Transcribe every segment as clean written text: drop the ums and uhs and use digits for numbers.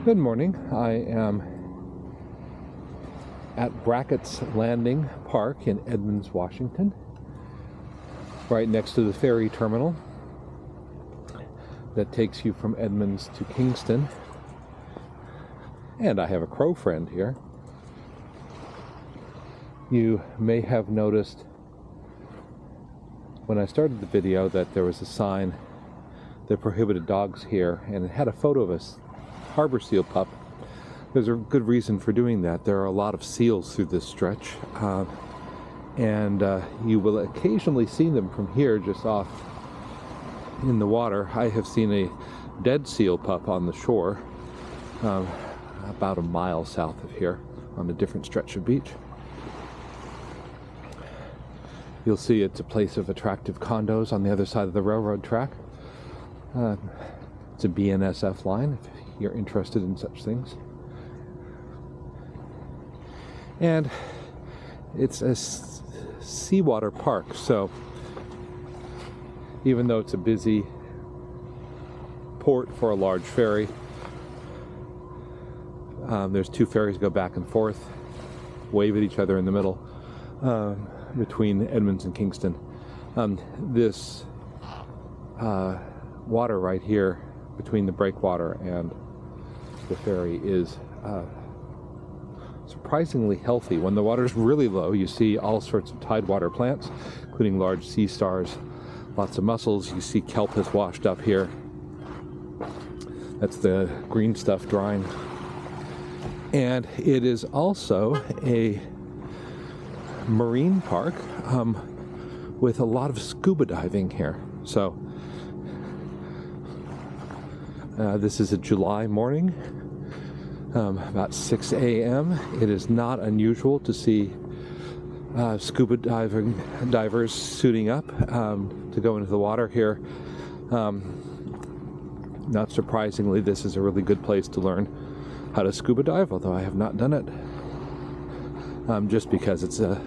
Good morning. I am at Brackett's Landing Park in Edmonds, Washington, right next to the ferry terminal that takes you from Edmonds to Kingston. And I have a crow friend here. You may have noticed when I started the video that there was a sign that prohibited dogs here, and it had a photo of a harbor seal pup. There's a good reason for doing that. There are a lot of seals through this stretch, and you will occasionally see them from here just off in the water. I have seen a dead seal pup on the shore about a mile south of here on a different stretch of beach. You'll see it's a place of attractive condos on the other side of the railroad track. It's a BNSF line if you're interested in such things. And it's a seawater park, so even though it's a busy port for a large ferry, there's two ferries go back and forth, wave at each other in the middle between Edmonds and Kingston. This water right here between the breakwater and the ferry is surprisingly healthy. When the water's really low, you see all sorts of tidewater plants, including large sea stars, lots of mussels. You see kelp has washed up here. That's the green stuff drying. And it is also a marine park with a lot of scuba diving here. So this is a July morning, about 6 a.m. It is not unusual to see scuba divers suiting up to go into the water here. Not surprisingly, this is a really good place to learn how to scuba dive, although I have not done it. Just because it's a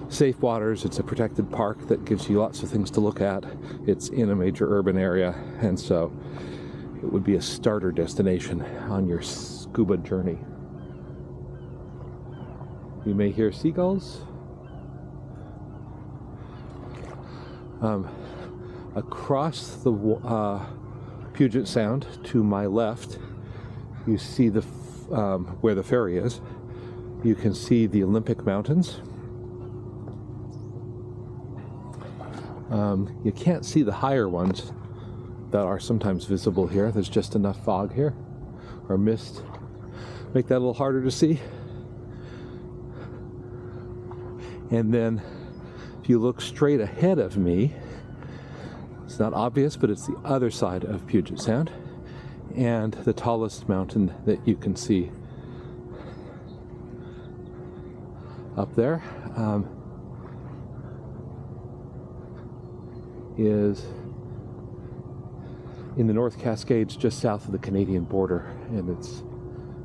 safe waters, it's a protected park that gives you lots of things to look at. It's in a major urban area, and so it would be a starter destination on your scuba journey. You may hear seagulls. Across the Puget Sound to my left, you see the where the ferry is. You can see the Olympic Mountains. You can't see the higher ones that are sometimes visible here. There's just enough fog here, or mist, make that a little harder to see. And then if you look straight ahead of me, it's not obvious, but it's the other side of Puget Sound, and the tallest mountain that you can see up there is in the North Cascades, just south of the Canadian border, and it's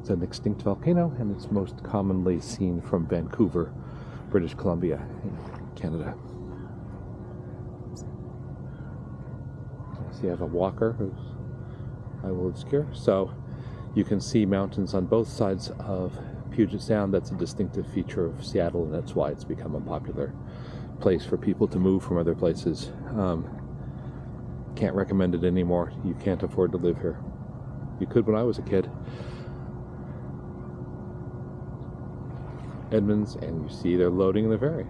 an extinct volcano, and it's most commonly seen from Vancouver, British Columbia, in Canada. So you have a walker who's I will obscure. So you can see mountains on both sides of Puget Sound. That's a distinctive feature of Seattle, and that's why it's become a popular place for people to move from other places. Can't recommend it anymore. You can't afford to live here. You could when I was a kid. Edmonds, and you see they're loading the ferry.